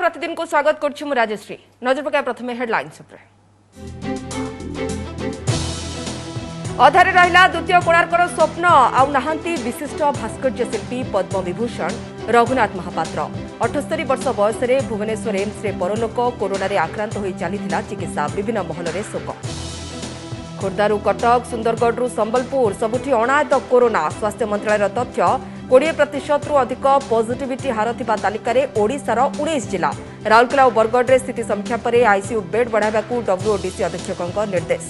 प्रतिदिन को स्वागत करुछु राजश्री। नजर पकाए प्रथमे हेडलाइंस उपरे। अधारे रहिला द्वितीय कोणार्कर स्वप्न आउ नाहांती विशिष्ट भास्कर्य शिल्पी पद्म विभूषण रघुनाथ महापात्र 78 वर्ष बयस रे भुवनेश्वर एम्स रे परलोक कोरोना रे आक्रांत होई चलीथिला चिकित्सा विभिन्न महल रे शोक। खोर्धारू कटक सुंदरगढ़ संबलपुर सबुठी अणायत कोरोना स्वास्थ्य मंत्रालय तथ्य 20% रु अधिक पॉजिटिविटी हार थिबा तालिका रे ओडिशार 19 जिला राउरकेला और बरगढ़ रे स्थिति समीक्षा पर आईसीयू बेड बढ़ाइबाकू डब्ल्यूओडीसी अधीक्षक निर्देश।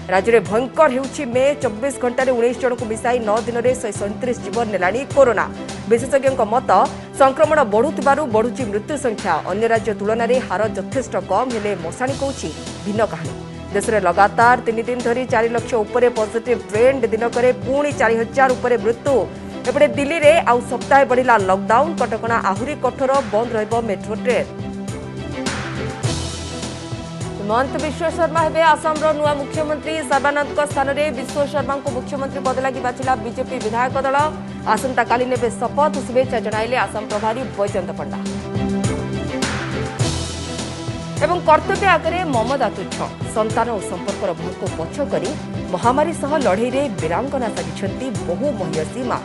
राज्य में भयंकर होउछि मे 24 घंटे 19 जन को मिसाई 9 दिन में 137 जीवन नेलानी कोरोना। विशेषज्ञों मत संक्रमण बढ़ुथिबारु बढ़ुछि मृत्यु संख्या अन्य राज्य तुलन में हार यथेष्ट कम हेले मशाणी कहूछि भिन्न कहानी। देश में लगातार 3 दिन धरी 4 लाख उपरे पॉजिटिव ट्रेंड दिनक पुणी 4000 उपरे मृत्यु। एपटे दिल्ली में आउ सप्ताह बढ़िला लॉकडाउन कटकणा आहुरी कठोर बंद रहिबो मेट्रो ट्रेन। हिमंत विश्व शर्मा हेबे आसामर नुआ मुख्यमंत्री सर्बानंद स्थान में विश्व शर्मा को मुख्यमंत्री पद लगी बाछिला बीजेपी विधायक दल आसंता काली नेबे शपथ शुभेच्छा जणाइले आसाम प्रभारी बैजयंत पंडा। एवं कर्तव्य आगे ममता तुच्छ संतान और संपर्कर भूल को पछ करी महामारी सह लड़ई रे वीरांगना साजिछंती बहु महिषी मां।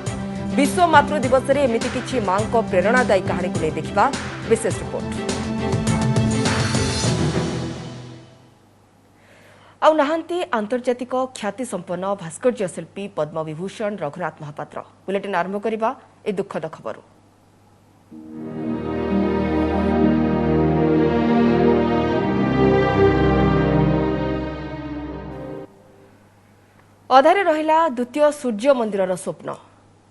विश्व मातृ दिवस रे एमिति किछि मां को प्रेरणादायी कहानी को देखिबा विशेष रिपोर्ट। आउ नाहांती आंतर्जातिक ख्याति संपन्न भास्कर्य शिल्पी पद्म विभूषण रघुनाथ महापात्र। बुलेटिन आरंभ करिबा ए दुखद खबर। अधारे रहिला द्वितीय सूर्य मंदिरर स्वप्न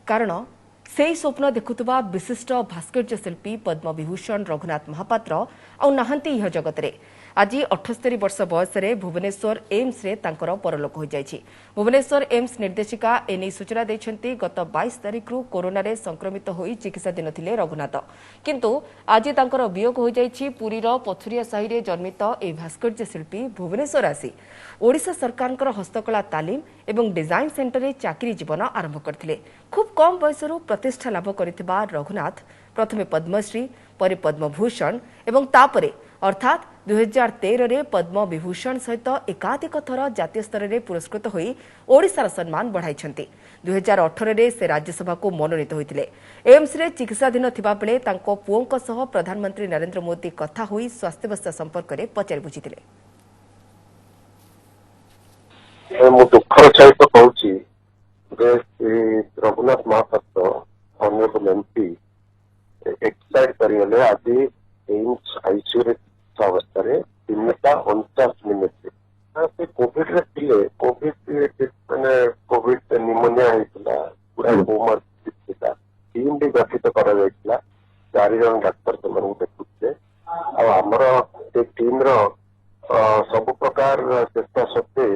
कारण से स्वप्न देखुवा विशिष्ट भास्कर्य शिल्पी पद्म विभूषण रघुनाथ महापात्र आउ नाहांती यह जगत रे। आज 78 वर्ष बयस रे भुवनेश्वर एम्स रे तांकर परलोक हो जायछि। भुवनेश्वर एम्स निर्देशिका एने सूचना दैछंती गत 22 तारिख रु कोरोना रे संक्रमित होई चिकित्साधीन थिले रघुनाथ किंतु आज तांकर वियोग हो जायछि। पुरीर पथुरिया साही रे जन्मित ए भास्कर्य शिल्पी भुवनेश्वर आसी ओडिशा सरकारଙ୍କର हस्तकला तालीम एवं डिजाइन सेंटर रे चाकरी जीवन आरंभ करथिले। खूब कम बयसरू प्रतिष्ठा लाभ करथिबा रघुनाथ प्रथमे पद्मश्री परे पद्मभूषण एवं तापरे अर्थात 2013 रे पद्म विभूषण सहित एकाधिक थर जातीय स्तर में पुरस्कृत होई ओडिशार सम्मान बढ़ाइछंती। 2018 रे से राज्यसभा को मनोनीत होइतिले। एम्स रे चिकित्साधीन थिबा बेले तांको पुओंक सह प्रधानमंत्री नरेंद्र मोदी कथा होई स्वास्थ्यावस्था संपर्क में पचारि बुझितिले। मु दुखर सहित कहूँ रघुनाथ महापात्र अन्य एमपी एक्सपायर करगले आज एम्स आईसीयू अवस्था 3:49 मिनिट से कोविड रे थिले। कोविड माने कोविड निमोनिया होइतिला पूरा होमर थिला। टीम भी गठित करा जाइतिला 4 जन डाक्टर से मन देखुते आ हमर ए टीम रो सब प्रकार चेष्टा सत्ते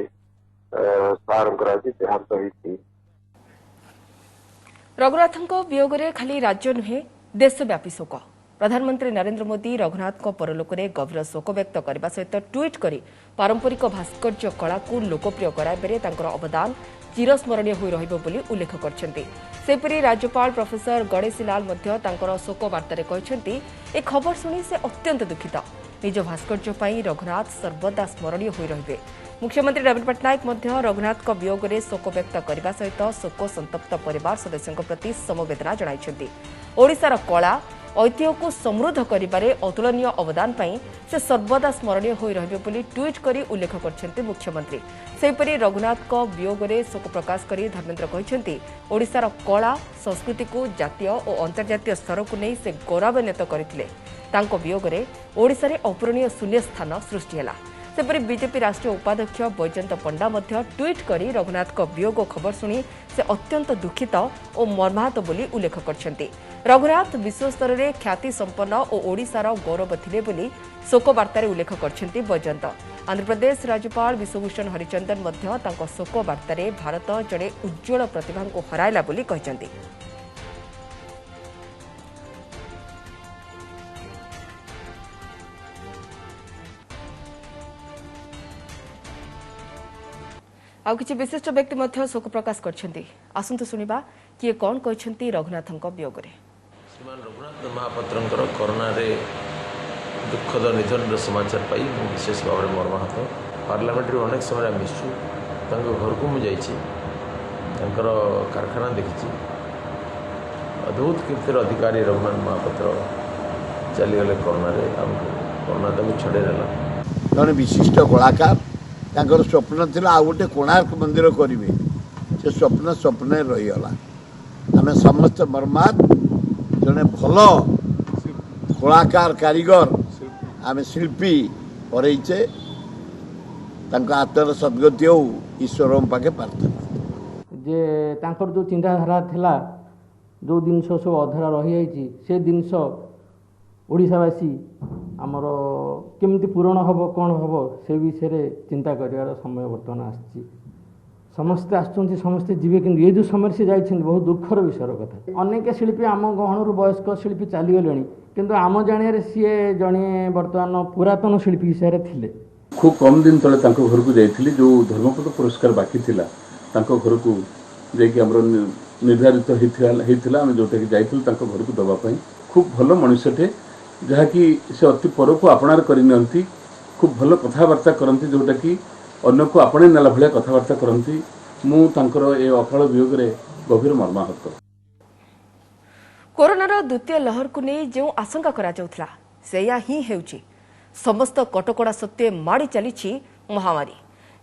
रघुनाथों वियोग रे खाली राज्य नुहे देशव्यापी शोक। प्रधानमंत्री नरेंद्र मोदी रघुनाथ परलोक रे गभीर शोक व्यक्त करने सहित ट्वीट करी पारंपरिक भास्कर्य कला को लोकप्रिय कराइबारे तांकर अवदान चिरस्मरणीय होई रहिबो बोली उल्लेख करछंती। सेपरी राज्यपाल प्रोफेसर गणेशी लाल मध्य तांकर शोक वार्तारे कहछंती ए खबर सुनी से अत्यंत दुखित। निज भास्कर्य पई रघुनाथ सर्वदा स्मरणीय होई रहिबे। मुख्यमंत्री नवीन पट्टनायक मध्य रघुनाथ वियोग रे शोक व्यक्त करने सहित शोक संतप्त परिवार सदस्यों प्रति समवेदना जणाइछंती। ओडिशार कला ऐतिह्य को समृद्ध करिबारे अतुलनीय अवदान पई से सर्वदा स्मरणीय होई रहिबे बोली ट्वीट करी उल्लेख करछंती मुख्यमंत्री। सेपरी रघुनाथ वियोग रे शोक प्रकाश करी धर्मेंद्र कहछंती ओडिशार कला संस्कृति को जातीय और अंतर्जातीय स्तर को नहीं से गौरवान्वित करथिले। तांको वियोग रे ओडिशा रे अपूरणीय शून्य स्थान सृष्टि होला। सेपरी बीजेपी राष्ट्रीय उपाध्यक्ष बैजयंत पंडा मध्य ट्वीट करी रघुनाथ वियोग खबर सुनी से अत्यंत दुखित और मर्माहत बोली उल्लेख करछंती। रघुनाथ विश्वस्तर में ख्याति संपन्न और ओडिशार गौरव थिले बोली शोक वार्तारे उल्लेख करछंती बैजयंत। आंध्र प्रदेश राज्यपाल विश्वभूषण हरिचंदन मध्य तांको शोक वार्तारे भारत जड़े उज्ज्वल प्रतिभा को हराइला बोली कहछंती। आउ किछि विशिष्ट व्यक्ति मध्य शोक प्रकाश करछंती। आसंतु सुनिबा किए कौन कहछंती रघुनाथंक वियोग रे। श्रीमान रघुनाथ महापात्रंकर कोरोना रे दुखद निधन समाचार पाई विशेष भाव में मर्माहत पार्लियामेंट अनेक समय मिसु घर को मुझे कारखाना देखी अद्भुत कीर्तिर अधिकारी रघुनाथ महापात्र चलीगले कोरोना छड़े नेला जड़े विशिष्ट कलाकार तांकर स्वप्न थिला आ गोटे कोणार्क मंदिर करेंगे से स्वप्न रहीगला आम समस्त मर्मात जड़े भल कलाकार कारीगर आम शिल्पी हरइचे आत्मर सद्गति हो ईश्वर पाखे प्रार्थना जे तांकर जो चिंताधारा थिला जो जिनस सब अधरा रही से जिनस ओडिशावासी आमर केमती पूरण हम कौन हम से विषय चिंता कर समय बर्तमान आसी समस्ते आसुँच समस्ते जीवे कि ये जो समय से जाइए बहुत दुखर विषय कथा अनेक शिल्पी आम गहणु वयस्क शिल्पी चलीगले किंतु आम जाने सी जड़े बर्तमान पुरातन शिल्पी हिसाब से थिले खूब कम दिन तले घर को जाइली जो धर्मपद पुरस्कार बाकी थिला घर को जामर निर्धारित होता आम जोटा कि जाइलु घर को दवापाई खूब भल मनुष्यटे जहाँकि से अति पर को आपणार करनी खूब भल कथबार्ता करती जोटा कि अन्न को आपणे नेला भाया कथबार्ता करती मुझे अकाल वियोग गभीर मर्माहत कोरोनार द्वितीय लहर को नहीं जो आशंका करा जाउथला सेया ही हेउची समस्त कटकड़ा सत्वे माड़ी चली महामारी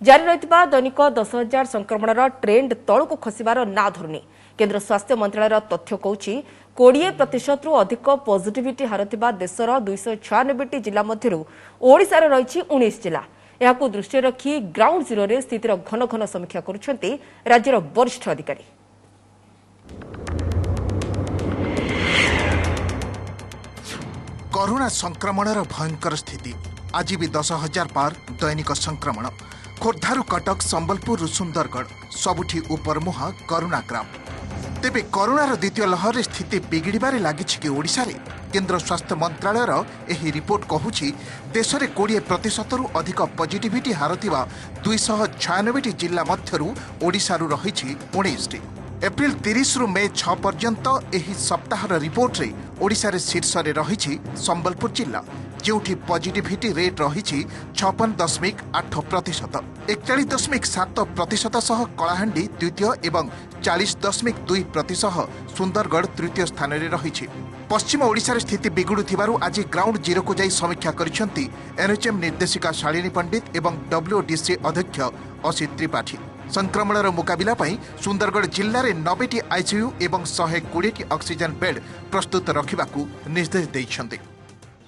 जारी रहितबा दैनिक 10,000 संक्रमणर ट्रेंड तळକୁ खसिबार ना धरुनी केंद्र स्वास्थ्य मंत्रालय तथ्य कहूछि 20% रु अधिक पॉजिटिविटी हार थिबा देशर 296 जिला मध्यरु ओडिशार रहिछि 19 जिला याकु दृष्टि रखी ग्राउंड जीरो रे स्थितिर घन घन समीक्षा करुछन्ति राज्यर वरिष्ठ अधिकारी। कोरोना संक्रमणर भयंकर स्थिति आज भी 10,000 पार दैनिक संक्रमण खोर्धारू कटक संबलपुर सुंदरगढ़ सबुठी उपर मुहा करुणाग्राम तेबे कोरोनार द्वितीय लहर स्थिति बिगिड़बारे लागिछि कि ओडिशा रे केंद्र स्वास्थ्य मंत्रालयर एही रिपोर्ट कहूछि देश में 20% रु अधिक पॉजिटिविटी हार थिबा 296 जिला मध्यरु ओडिशारू रहिछि 19टी एप्रिल 30 रु मे 6 पर्यंत एही सप्ताहर रिपोर्ट रे ओडिशा रे शीर्ष रे रहिछि संबलपुर जिला जोठी पॉजिटिविटी रेट रही 56.8%, 41.7% सह कलाहांडी द्वितीय एवं 40.2% सुंदरगढ़ तृतीय स्थान रे रही। पश्चिम ओडिशा स्थिति बिगुड़ुथिबारु आज ग्राउंड जीरो को जाई समीक्षा करिसेंती एनएचएम निर्देशिका शालिनी पंडित एवं डब्ल्यूडीसी अध्यक्ष असित त्रिपाठी। संक्रमणर मुकाबिला पई सुंदरगढ़ जिल्ला रे 90टी आईसीयू एवं 120टी ऑक्सीजन बेड प्रस्तुत रखिबाकू निर्देश दैछन्ती।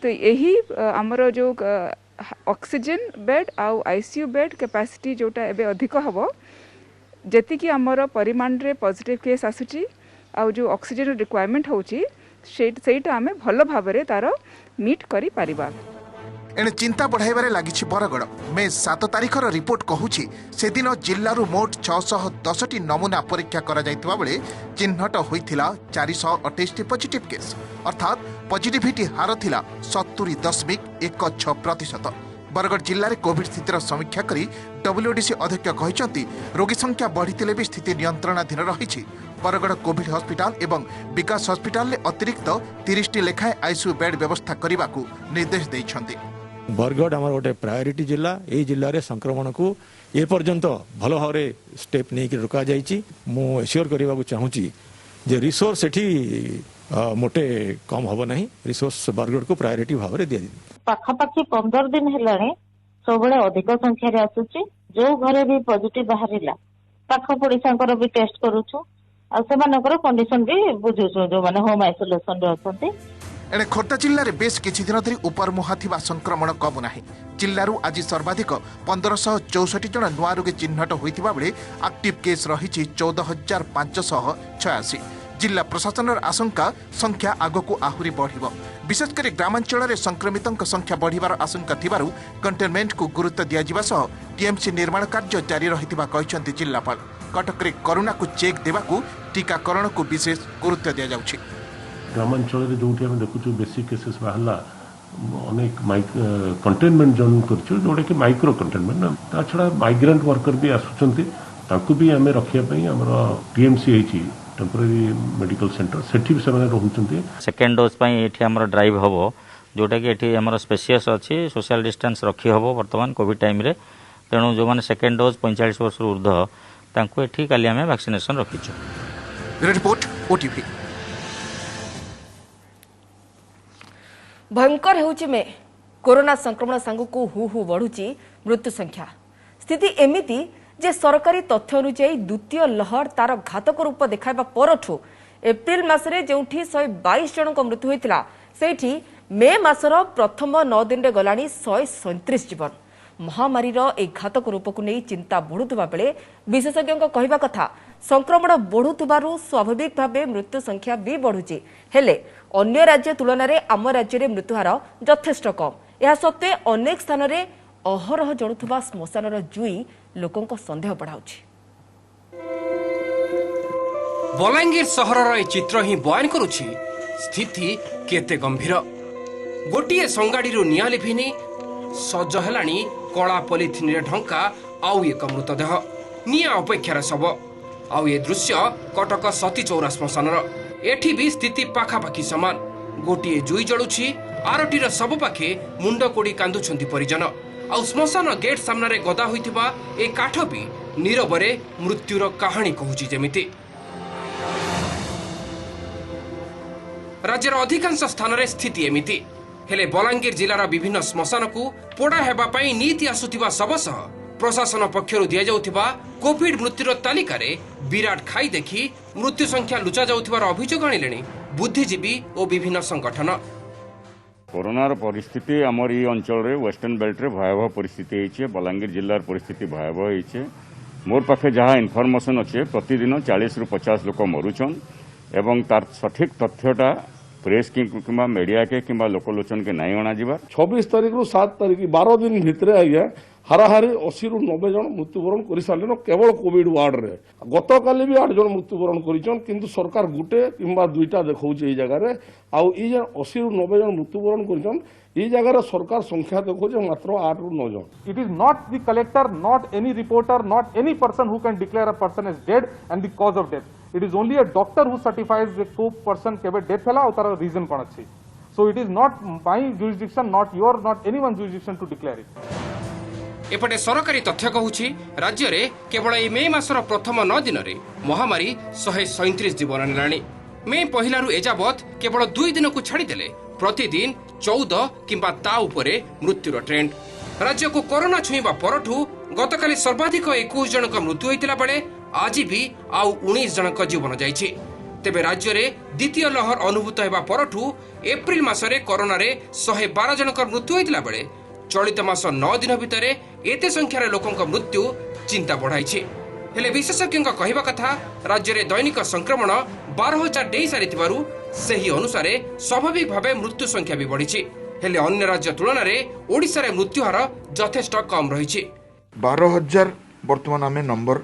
तो यही आमर जो ऑक्सीजन बेड आउ आईसीयू बेड कैपेसिटी जोटा एबे अधिक हबो जेति कि आमर परिमाण रे पॉजिटिव केस आसुची आउ जो ऑक्सीजन रिक्वायरमेंट होची सेटा आमे भलो भाबरे तार मीट करि परिबा। एने चिंता बढ़ाइबारे लागिछि बरगड़ मे 7 तारिखर रिपोर्ट कहूछि से दिन जिल्लारू मोट 610टी नमूना परीक्षा करा जायतिबा बेले चिन्हट होइथिला 428टी पॉजिटिव केस अर्थात पॉजिटिविटी हार थिला 70.16%। बरगड़ जिल्ला रे कोविड स्थितिर समीक्षा करी डब्ल्यूडीसी अध्यक्ष कहिसंती रोगी संख्या बढ़ितिले भी स्थिति नियंत्रणाधीन रहिछि। बरगड़ कोविड हॉस्पिटल एवं विकास हॉस्पिटल ले अतिरिक्त 30टी लेखाए आईसीयू बेड व्यवस्था करबाकू निर्देश दैछंती। बरगढ़ आम गोटे प्रायोरीटी जिला ये जिले में संक्रमण को ए पर्यंत भल भाव स्टेप नहीं रोक जाश्योर करने को चाहूँगी जे रिसोर्स एठी मोटे कम हम ना रिसोर्स बरगढ़ को प्रायोरीटी भाव में दि पाखापाखि 15 दिन है सब अधिक संख्यार आसूची जो घरे भी पॉजिटिव बाहर पाख पड़ोसा भी टेस्ट करूछु आ कंडीशन भी बुझुछु जो माने होम आइसोलेशन रे अछंती। एणे खोर्धा जिल्ला रे बेस किछि दिन धरि उपर मुहा थिबा संक्रमण कम नाही। जिल्लारू आज सर्वाधिक 1564 जन नुआ रोगी चिन्हट होइथिबा बेले एक्टिव केस रहिछि 14,586। जिला प्रशासनर आशंका संख्या आगकू आहुरी बढ़िबो। विशेषकर ग्रामांचल रे संक्रमितों संख्या बढ़िबार आशंका थिबारु कंटेनमेंट को गुरुत्व दिया जिबा सह टीएमसी निर्माण कार्य जारी रहिथिबा कहिसंती जिल्लापाल। कटक रे कोरोना को चेक देबाकू टीकाकरण को विशेष गुरुत्व दिया जाउछि। ग्रामांचल जो देखु बेसी केसेस बाहला अनेक कंटेनमेंट जोन कर जोटा कि माइक्रो कंटेनमेंट ता छड़ा माइग्रेंट वर्कर भी आसुचंती ताकू भी आमे रखिया पई हमर टीएमसी एची टेम्पररी मेडिकल सेंटर सेठी भी सेमाने रहउचंती। सेकेंड डोज पई एठी हमर ड्राइव हबो जोटा कि एठी हमर स्पेसियस अछि सोशल डिस्टेंस रखी हबो वर्तमान कोविड टाइम रे तेणु जो माने सेकेंड डोज 45 वर्ष ऊर्ध्व तांको एठी काली हमें वैक्सीनेशन रखिछु। Report OTV. भयंकर हेउची में कोरोना संक्रमण सांगू हु हु बढ़ुची मृत्यु संख्या। स्थिति एमिति जे सरकारी तथ्य अनुसार द्वितीय लहर तार घातक रूप देखाइबा परठू एप्रिल मासरे जेउठी 122 जनक मृत्यु होइतिला सेठी मे मासर प्रथम 9 दिन रे गलानी 137 जीवन। महामारी ए घातक रूप को नहीं चिंता बढ़ुवा बेले विशेषज्ञ कहवा कथा संक्रमण बढ़ुवारू स्वाभाविक भाव मृत्यु संख्या भी बढ़ुची हेले अन्य राज्य तुलन में आम राज्य में मृत्युहार यथेष्ट कम। यह सत्वे अनेक स्थान में अहरह जलुवा श्मशान जुई लोकों सन्देह बढ़ाउछि। बलांगीर सहरर ए चित्र ही बयान करुछि स्थिति केते गंभीर। गोटिए संगाड़ी निया लिभिनी सज हेलानी कला पॉलिथिन रे ढंका आउ एक मृतदेह निया अपेक्षार शव आउ ए दृश्य कटक सती चौरा श्मशान एठी भी स्थिति पाखापाखि समान। गोटिए जुई जलुछि आरटीर शव पाखे मुंड कोड़ी कांदुछंती परिजन आउ श्मशान गेट सामने गदा होइथिबा ए काठ भी नीरवरे मृत्युर कहानी कहूछि जेमिति। राज्यर अधिकांश स्थान रे स्थिति एमिति हेले बलांगीर जिलार विभिन्न श्मशान को पोड़ा हेबा पई नीति आसुथिबा सब सह प्रशासन पक्षरु दिया जाउथिबा कोविड मृत्युर तालिकारे विराट खाई देखि मृत्यु संख्या लुचा जाउथिबार अभियोग आनिलेनी बुद्धिजीवी और विभिन्न संगठन। कोरोनार परिस्थिति आमर ये अंचल रे वेस्टर्न बेल्ट रे भयावह परिस्थिति होइछे। बलांगीर जिल्लार परिस्थिति भयावह होइछे। मोर पाखे जहाँ इनफॉरमेशन अच्छे प्रतिदिन 40 रु 50 लोक मरुछन एवं तार सठिक तथ्यटा प्रेस कि मीडिया के कि लोकलोचन के नहीं अणा जा। 26 तारीख रु 7 तारीख 12 दिन भितर आज्ञा हाराहारी 80 रु 90 जन मृत्युवरण कर सारे केवल कोविड वार्ड रे। गत काली भी 8 जन मृत्युवरण कर सरकार गुटे कि दुईटा देखा जगार आउ 80 रु 90 जन मृत्युवरण कर जगह सरकार संख्या देखा मात्र 8 रु 9 जन। It is not the collector, not any reporter, not any person who can declare a person is dead and the cause of death. It is only a doctor who certifies the person केवल death है और तारा reason कौन अच्छी। So it is not my jurisdiction, not your, not anyone's jurisdiction to declare it. एपटे सरकारी तथ्य कहूछि राज्य रे केवल ए मे मासर प्रथम 9 दिन रे महामारी 137 जीवन नेलानी। मे पहिला रु एजाबत केवल 2 दिन को छाड़ी देले प्रतिदिन 14 किंबा ता उपरे मृत्युर ट्रेंड। राज्य को कोरोना छुईबा परठू गतकाली सर्वाधिक 21 जनक मृत्यु होइतिला बेले आज भी आउ 19 जनक जीवन जाइछि। तेबे राज्य रे द्वितीय लहर अनुभूत हेबा परठू एप्रिल मासरे कोरोना रे 112 जनक मृत्यु होइतिला बेले चलित मास 9 दिन भितरे एते संख्यार लोकक मृत्यु चिंता बढ़ाइछि। हेले विशेषज्ञ कहवा कथा राज्य रे दैनिक संक्रमण 12,000 डेई सारिथिबारु सेही अनुसारे स्वाभाविक भावे मृत्यु संख्या भी बढ़िछि। हेले अन्य राज्य तुलना रे ओडिसा रे मृत्यु हार यथेष्ट कम रहिछि। 12,000 वर्तमान आमे नंबर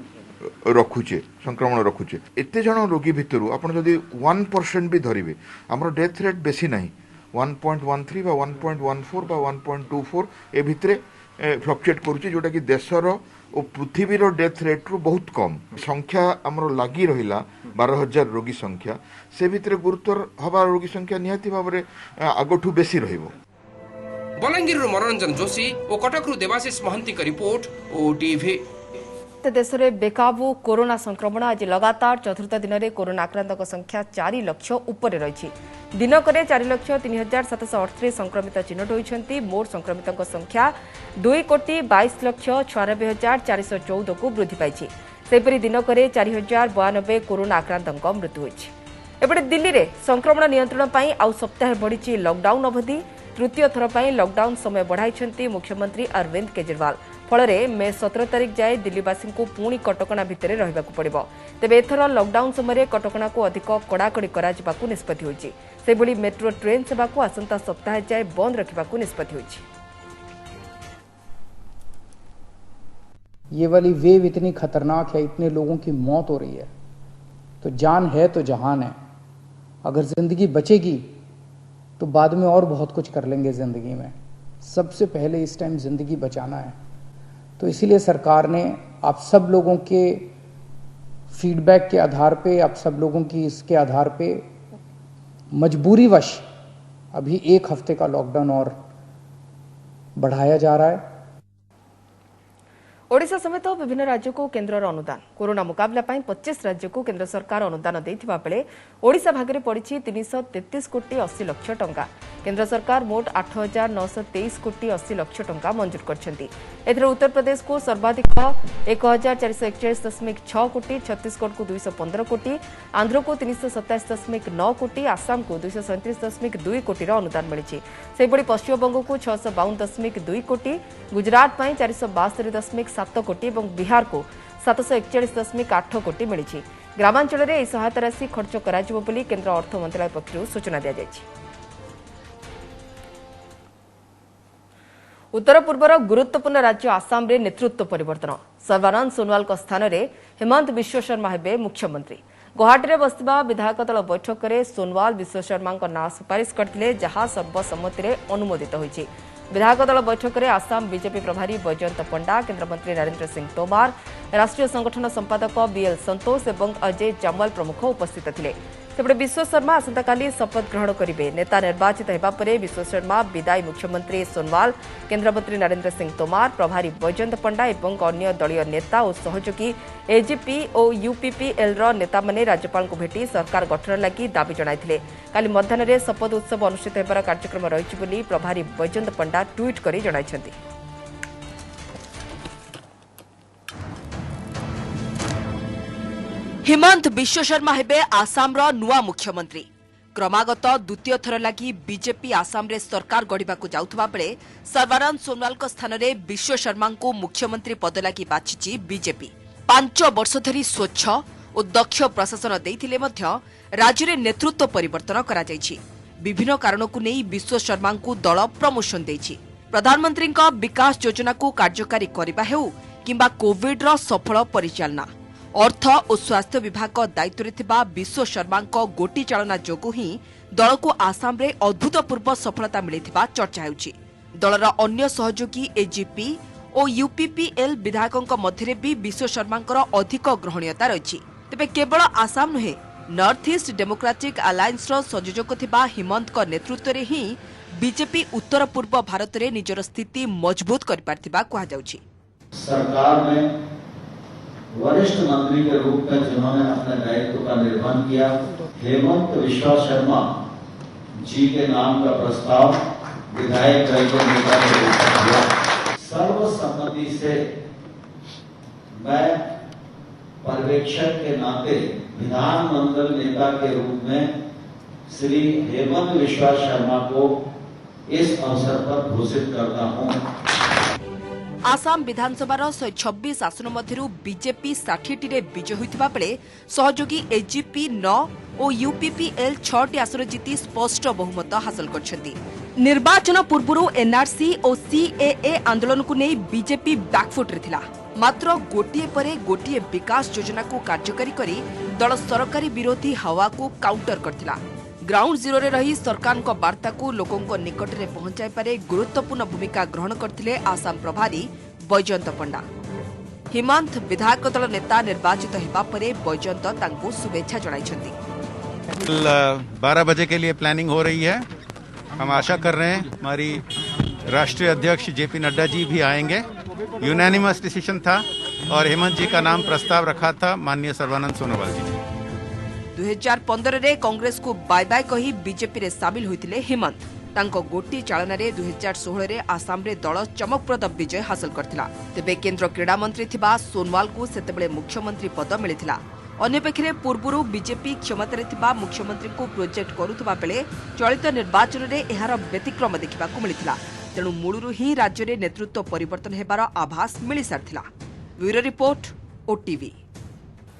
रखुचे संक्रमण रखुचे। एते जन रोगी भितरु आपण जदि 1% भी धरिबे हमर डेथ रेट बेसी नाही 1.13 बा 1.14 बा 1.24 ए भितरे फ्लक्चुएट करूचे जोटा कि देशर और पृथ्वी रो डेथ रेट रु बहुत कम संख्या हमर लागी रहिला 12,000 रोगी संख्या से भितरे गुरुतर हवा रोगी संख्या निहाती भाबरे आगठू बेसी रहिबो। बलांगीर रो मनोरंजन जोशी और कटक रु देवाशीष महंती का रिपोर्ट ओटीवी। देश में बेकाबू कोरोना संक्रमण आज लगातार चतुर्थ दिन में कोरोना आक्रांतक संख्या 4 लाख उपर रही। दिनक 4,03,738 संक्रमित चिन्हट होती। मोट संक्रमितों संख्या 2,22,96,414 को वृद्धि पाई। सेपरी दिनक 4,092 कोरोना आक्रांतों मृत्यु होती। एपटे दिल्ली में संक्रमण नियंत्रण पर आउ सप्ताह बढ़ी लॉकडाउन अवधि। तृतीय थर पर लॉकडाउन समय बढ़ाई मुख्यमंत्री अरविंद केजरीवाल। फल मे 17 तारीख जाए दिल्लीवासी को पुणी कटकणा भितर रहा पड़ो। तेबे एथर लॉकडाउन समय कटकणा को अधिक कड़ाकड़ी कराजिबाकू निष्पत्ति होइछि। सेभली मेट्रो ट्रेन सेवा को आसंता सप्ताह जाए बंद रखिबाकू निष्पत्ति होइछि। ये वाली वेव इतनी खतरनाक है, इतने लोगों की मौत हो रही है, तो जान है तो जहान है। अगर जिंदगी बचेगी तो बाद में और बहुत कुछ कर लेंगे जिंदगी में। सबसे पहले इस टाइम जिंदगी बचाना है। तो इसीलिए सरकार ने आप सब लोगों के फीडबैक के आधार पे, आप सब लोगों की इसके आधार पे मजबूरीवश अभी 1 हफ्ते का लॉकडाउन और बढ़ाया जा रहा है। ओडिशा समेत विभिन्न राज्यों को केन्द्र अनुदान कोरोना मुकाबला 25 राज्यों को केन्द्र सरकार अनुदान देथिबा बेले ओडिशा भागरे पड़ी 333 कोटी 80 लाख टंका। केन्द्र सरकार मोट 8,923 कोटी 80 लाख टंका मंजूर करछंती। एथरे उत्तर प्रदेश को सर्वाधिक 1,441.6 कोटी, छत्तीसगढ़ को 215 कोटी, आंध्र को 327.9 कोटी, आसाम को 237.2 कोटी अनुदान मिली। सेहिभଳି पश्चिमबंग को 652.2 कोटी, गुजरात 472.7 कोटी और बिहार को 741.8 कोटी मिली। ग्रामांचल में यह सहायता राशि खर्च कराजिबो बोली केन्द्र अर्थ मंत्रालय पक्षरु सूचना दिया जायछि। उत्तर पूर्वर गुरुत्वपूर्ण राज्य आसाम रे नेतृत्व परिवर्तन। सर्बानंद सोनोवाल स्थान में हेमंत बिश्व शर्मा हेबे मुख्यमंत्री। गुवाहाटी में बसवा विधायक दल बैठक में सोनोवाल बिश्व शर्मा नाँ सुपारिश करते जहां सर्वसम्मति अनुमोदित होइछि। विधायक दल बैठक में आसाम बीजेपी प्रभारी बैजयंत पंडा, केन्द्रमंत्री नरेंद्र सिंह तोमार, राष्ट्रीय संगठन संपादक बीएल संतोष और अजय जामवाल प्रमुख उपस्थित थे। सेपटे विश्व शर्मा आसंताकाली शपथ ग्रहण करेंगे। नेता निर्वाचित होगा पर विश्व शर्मा विदायी मुख्यमंत्री सोनोवाल, केन्द्रमंत्री नरेंद्र सिंह तोमार, प्रभारी बैजयंत पंडा और अन्य दलीय नेता और सहयोगी एजीपी और यूपीपीएल नेता माने राज्यपाल को भेटी सरकार गठन लगी दाबी जणाइथिले। काली मध्याह्न शपथ उत्सव अनुष्ठित होबार कार्यक्रम रहिछि बोली प्रभारी बैजयंत पंडा ट्वीट करी जणाइछन्ति। हिमंत बिश्व शर्मा हेबे आसाम रो नुआ मुख्यमंत्री। क्रमागत द्वितीय थर लगी बीजेपी आसाम रे सरकार गढ़िबाकू जाउथबा बेले सर्बानंद सोनोवाल स्थान में बिश्व शर्मा को मुख्यमंत्री पद लगी बाछिछि बीजेपी। 5 वर्ष धरी स्वच्छ और दक्ष प्रशासन देइथिले मध्य राज्य रे नेतृत्व परिवर्तन करा जायछि। विभिन्न कारणों को नहीं विश्व शर्मा को दल प्रमोशन देइछि। प्रधानमंत्री विकास योजना को कार्यकारी करबा हेउ किंबा कोविड रो सफल परिचालना, अर्थ और स्वास्थ्य विभाग दायित्व थिबा विश्व शर्मा गोटी चालना जोगु ही दल को आसाम रे अभूतपूर्व सफलता मिलिथिबा चर्चा हेउछि। दलर अन्य सहयोगी एजीपी और यूपीपीएल विधायकों मध्य भी विश्व शर्मा अधिक ग्रहणीयता रही। तेबे केवल आसाम नुहे नॉर्थ ईस्ट डेमोक्रेटिक अलायंस संयोजक थिबा हिमंत नेतृत्व रे ही बीजेपी उत्तर पूर्व भारत रे निजर स्थिति मजबूत कर पारथिबा कहा जाउछि। सरकार में वरिष्ठ मंत्री के रूप में जिन्होंने अपने दायित्व का निर्वहन किया, हेमंत बिश्व शर्मा जी के नाम का प्रस्ताव विधायक दल के नेता ने दिया। सर्वसम्मति से मैं पर्यवेक्षक के नाते विधानमंडल नेता के रूप में श्री हेमंत बिश्व शर्मा को इस अवसर पर घोषित करता हूं। आसाम विधानसभा 126 आसन मध्य बीजेपी 60 रे विजय होइतिबा बेले सहयोगी एजीपी 9 और यूपीपीएल 6 आसन जीति स्पष्ट बहुमत हासिल करछन्ती। निर्वाचन पूर्व एनआरसी और सीएए आंदोलन को नहीं बीजेपी बैकफुट रे थिला। मात्र गोटिए परे गोटिए विकास योजना को कार्यकारी करी दल सरकारी विरोधी हवा को काउंटर करथिला। ग्राउंड जीरो रे रही सरकार को वार्ता को लोकों निकट में पहुंचाई पारे गुरुत्वपूर्ण भूमिका ग्रहण करथिले आसाम प्रभारी बैजयंत पंडा। हिमंत विधायक दल नेता निर्वाचित होगा पर बैजयंत तांको शुभेच्छा जणाइछन्ती। 12 बजे के लिए प्लानिंग हो रही है। हम आशा कर रहे हैं हमारी राष्ट्रीय अध्यक्ष जेपी नड्डा जी भी आएंगे। यूनानिमस डिसीजन था और हेमंत जी का नाम प्रस्ताव रखा था माननीय सर्बानंद सोनोवाल जी। 2015 रे कांग्रेस को बाय बाय कही बीजेपी रे शामिल होइतिले हिमंत। तांको गोटी चालन रे 2016 रे आसाम रे दल चमकप्रद विजय हासिल करथिला। तेबे केंद्र क्रीड़ा मंत्री थिबा सोनोवाल को सेतेबेले मुख्यमंत्री पद मिलिथिला। अन्यपक्षे पूर्वरु बीजेपी क्षमता रे थिबा मुख्यमंत्री को प्रोजेक्ट करुथबा बेले चलित निर्वाचन रे एहार व्यतिक्रम देखिबा को मिलिथिला। तेणु मूलरू ही राज्य रे नेतृत्व परिवर्तन हेबार आभास मिली सारथिला। Bureau report OTV.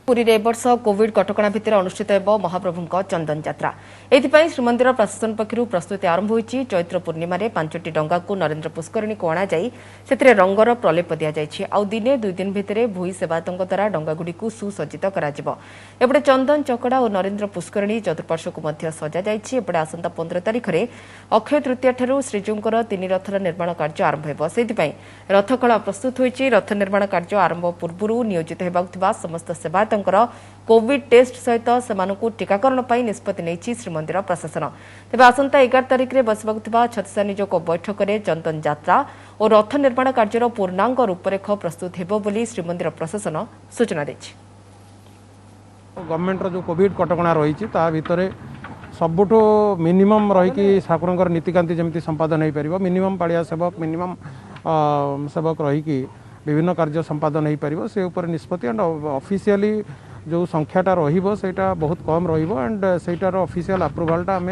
पुरी रे वर्ष कोविड कटकणा भितर अनुष्ठित हेब महाप्रभुଙ୍କ चंदन यात्रा। एथिपाई श्रीमंदिर प्रशासन पक्षरु प्रस्तुति आरंभ होईछि। चैत्र पूर्णिमा रे 5टी डंगा को नरेंद्र पुष्करणी को अणा जाई सेतिरे रंगर प्रलेप दिया जाईछि। आ दिने 2 दिन भितर भूई सेवायतଙ୍କ द्वारा डंगा गुडी को सुसज्जित करा जिवो। एपटे चंदन चकड़ा और नरेंद्र पुष्करणी चतुर्पार्श्व को मध्य सजा जाईछि। एपटे आसंता 15 तारिख रे अक्षय तृतीया ठारू श्रीजूंकर 3 रथर निर्माण कार्य आरंभ हेबो। सेतिपाई रथकला प्रस्तुत होईछि। रथ निर्माण कार्य आरंभ पूर्वरु नियोजित हेबाक थिबा समस्त सेवायत ତାଙ୍କର कोविड टेस्ट सहित सेमानकु टीकाकरण पर निष्पत्ति नहीं श्रीमंदिर प्रशासन। तेज आसंता 11 तारिख में बसवा छत्तीस निजोग बैठक में चंदन यात्रा और रथ निर्माण कार्यर पूर्णांग रूपरेख प्रस्तुत हेबो बोली श्रीमंदिर प्रशासन सूचना देछि। गवर्नमेंट जो कोविड कटकणा रही भितर सबुठू मिनिमम रहीकि ठाकुर नीतिकांति जमी संपादन हो पार मिनिमम पाड़िया सेवक मिनिमम सेवक रहीकि विभिन्न कार्य संपादन हो पार से उपर निष्पत्ति एंड ऑफिशियली जो संख्याटा रहीटा बहुत कम एंड सेटार ऑफिशियल अप्रूवालटा आम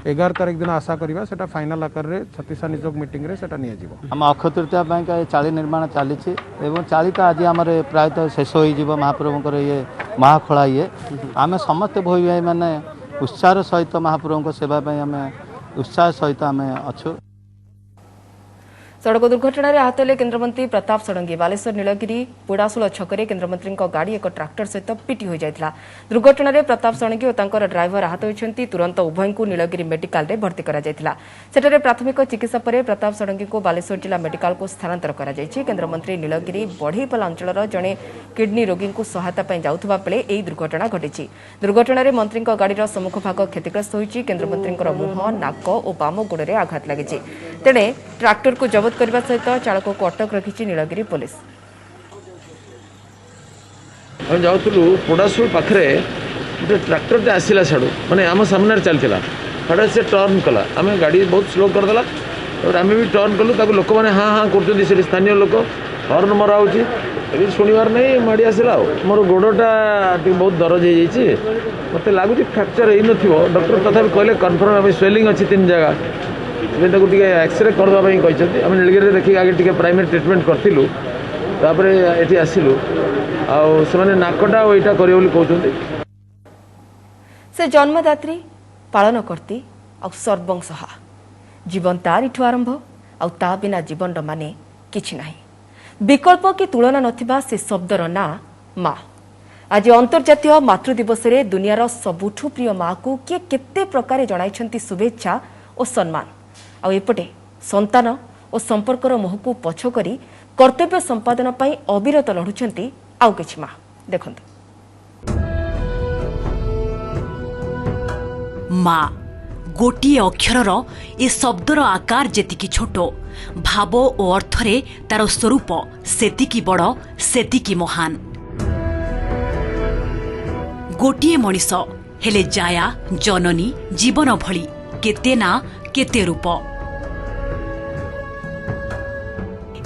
11 तारिख दिन आशा करवा सेटा फाइनल आकार रे छत्तीस निजोग मीटिंग रे सेटा निया जिवो। आम अक्षय तृतीया चाली निर्माण चली चालीटा आज आम प्रायतः शेष हो महाप्रभुंर ये महाखोला ये आम समस्त भाई भाई मैंने उत्साह सहित महाप्रभु सेवा आम उत्साह सहित आम अच्छु। सड़क दुर्घटना आहत हेले केन्द्रमंत्री प्रताप षडंगी। बालेश्वर नीलगिरी पुड़ाशूल छकरे केन्द्रमंत्री गाड़ी एक ट्राक्टर सहित पिटी हो जाता। दुर्घटना में प्रताप षडंगी और तांकर ड्राइवर आहत होती। तुरंत उभय को नीलगिरी मेडिकल रे भर्ती करा जायतिला। सेठारे प्राथमिक चिकित्सा पर प्रताप षडंगी को बालेश्वर जिला मेडिकल को स्थानांतर करा जायछि। केन्द्रमंत्री नीलगिरी बढ़ईपाला अंचल जड़े किडनी रोगी को सहायता पाई जाउथबा बेले एही दुर्घटना घटिछि। दुर्घटना में मंत्री गाड़ीर सम्मुख भाग क्षतिग्रस्त होइछि। केन्द्रमंत्री मुह नाक और बाम गोड़े आघात लगी। तेणे ट्राक्टर को जबत करने सहित चालक को अटक रखी नीलगिरी पुलिस। हम जाऊँ पोड़ाशूल पाखे गोटे ट्राक्टर आसला साड़ू माने आम सामने चलता साढ़े से टर्न कला आम गाड़ी बहुत स्लो करदेला और आम भी टर्न कलु लोक मैंने हाँ हाँ कर स्थानीय लोक हर्न मरा हो शुणवार नहीं माड़ी आसला मोर गोड़टा बहुत दरज हो मत लगुच फ्रैक्चर हो डॉक्टर तथा कहले कन्फर्म स्वेलिंग अच्छी 3 जगह एक्सरे करवाई कहते आम नीलगिरी देखिए आगे टी प्राइमरी ट्रिटमेंट करूँ ये आसलु आने नाकटा यहाँ कहते से जन्मदात्री पालन करती सर्वंसहा जीवन तारिठु आरंभ आ बिना जीवन माने किछि नाही। विकल्प की तुलना नथिबा से शब्दर ना माँ। आज अंतर्जातीय मातृ दिवस रे दुनियार सबुठु प्रिय माँ को किए केते प्रकार जणाइछंती शुभेच्छा और सम्मान। एपटे संतान और संपर्कर मोह को पछ करी कर्तव्य संपादन पाई अविरत लढुछंती आउ किछि माँ। देखंतु माँ गोटे अक्षरर ए शब्दर आकार जेतिकी छोट भाव और अर्थरे तार स्वरूप सेतिकी बड़ सेतिकी महान। गोटे मनीष हेले जाया जननी जीवन भली केते ना केते रूप।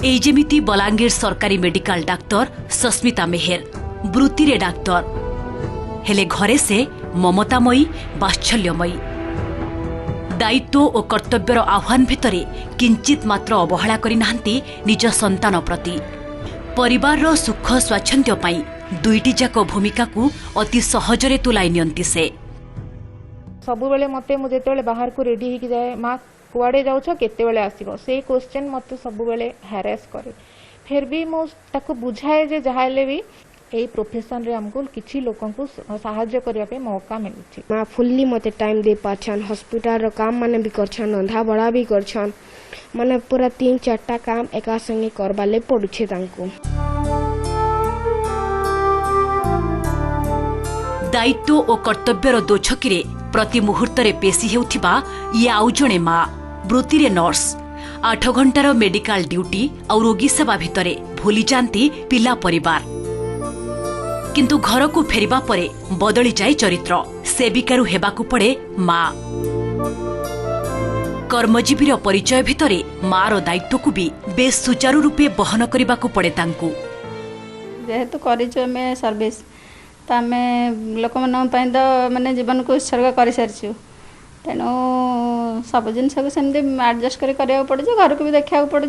एई जेमिति बलांगीर सरकारी मेडिकल डाक्तर सस्मिता मेहेर वृत्ति रे डाक्तर हेले घरे से ममतामयी वात्सल्यमयी। दायित्व और कर्तव्यर आह्वान भितरे किंचित मात्र अवहेला करि नाहंती निज संतान प्रति। परिवार सुख स्वाच्छंद्य पाई दुईटी जाक भूमिका को अति सहजरे तुलाई नियंती से। सबु बेले मते मु जेतेबेले बाहर को रेडी हिकी जाए माँ कुआडे जाउछ केते बेले आसीबो से क्वेश्चन मते सबु बेले हैरेस करे। फिर भी मु ताको बुझाए जे जहाले भी ए प्रोफेशन रे हमको किछि लोकन को सहायता करिया पे मौका मिलुछि। माँ फुल्ली मते टाइम दे पाछन हॉस्पिटल रो काम माने भी करछन रंधा बड़ा भी करछन माने पूरा 3-4टा काम एका संगे करबाले पड़ुछे तांको। दायित्व और कर्तव्यर दोछकिरे प्रति मुहूर्त पेशी हेउथिबा ये आउ जणे माँ वृत्ति रे नर्स 8 घंटार मेडिकल ड्यूटी और रोगी सेवा भितरे भूली जाती पिला परिवार। किंतु घर को फेरिबा परे बदली जाए चरित्र सेविकारु हेबाकु पड़े माँ। कर्मजीवीर परिचय भितरे मार दायित्व को भी बेस सुचारू रूपे बहन करबाकु पड़े तांकु। जेहेतु करिछ में सर्विस तामे लोक मन पई तो माने जीवन को उत्सर्ग कर सारिछु तेणु सब जिन को सेमती एडजस्ट करिया पड़े घर को भी देखा पड़े।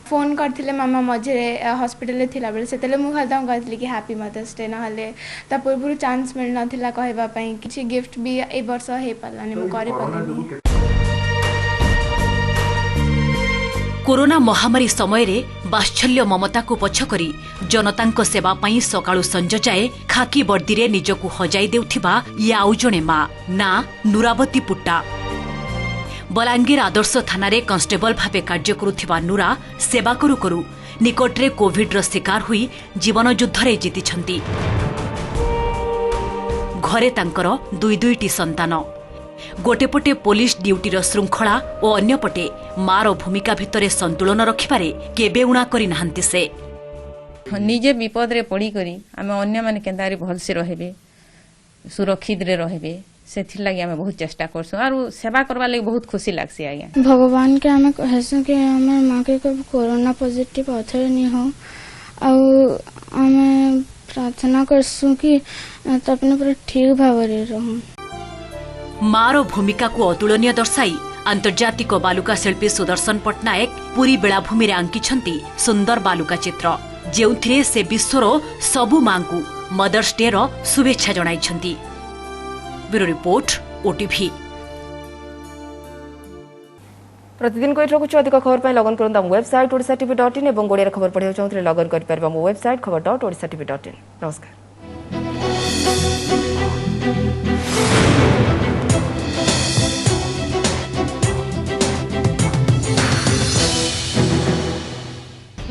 फोन करथिले मामा मझे हॉस्पिटल थिला बेले सेतले मु खालता कहथि कि हैप्पी मदर्स डे नहले ता पूर्व चांस मिल नथिला कहबा पई किछि गिफ्ट भी ए वर्ष हे पालानी मु करि पालानी। कोरोना महामारी समय रे वात्सल्य ममता को पछ करी जनतांको सेवा पाई सकाळु संज जाए खाकी वर्दी रे निजकु हजाई देउथिबा ये आउ जणे माँ ना नुरावती पुट्टा। बलांगीर आदर्श थाना रे कांस्टेबल भावे कार्य करुथिबा नुरा सेवा करू करू निकटरे कोविड रो शिकार हुई जीवन युद्ध रे जीतिछंती। घरे तांकर दुई दुईटी संतान गोटे पटे पुलिस ड्यूटीर श्रृंखला और अन्यपटे मार भूमिका भितरे संतुलन रखिबारे केबे उणा करि नाहंती से निजे विपद रे पड़ी करी आमे अन्य माने केंदारी भलसे रहबे सुरक्षित रे रहबे सेथिर लागि आमे बहुत चेष्टा करसु आरो सेवा करबा लागि बहुत खुशी लागसी आज्ञा भगवान के आमे कहसु कि हमर मां के कोरोना पॉजिटिव अथर नहीं हो आ आमे प्रार्थना करसु कि अपने पर ठीक भाव रे रहू मार भूमिका को अतुलनीय दर्शाई आंतर्जातिक बालुका शिल्पी सुदर्शन पट्टनायक पुरी बेलाभूमि रे आंकिछंती सुंदर बालुका चित्र जेउथिरे से विश्वर सबु मां को मदर्स डे रो शुभेच्छा जणाइछंती। Bureau report OTV. प्रतिदिन को एठरकु अधिक खबर पाई लगन करंदा वेबसाइट odisatv.in एवं गोडिया खबर पढियो चाहतरे लगन कर परबा मो वेबसाइट खबर.odisatv.in। नमस्कार।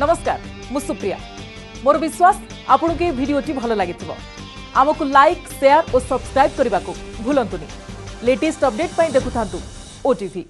नमस्कार मु सुप्रिया मोर विश्वास आपन के वीडियोटी भलो लागिथिबो आमको लाइक शेयर और सब्सक्राइब करने को भूलंतुनी लेटेस्ट अपडेट पाई देखुथांतु ओटीवी।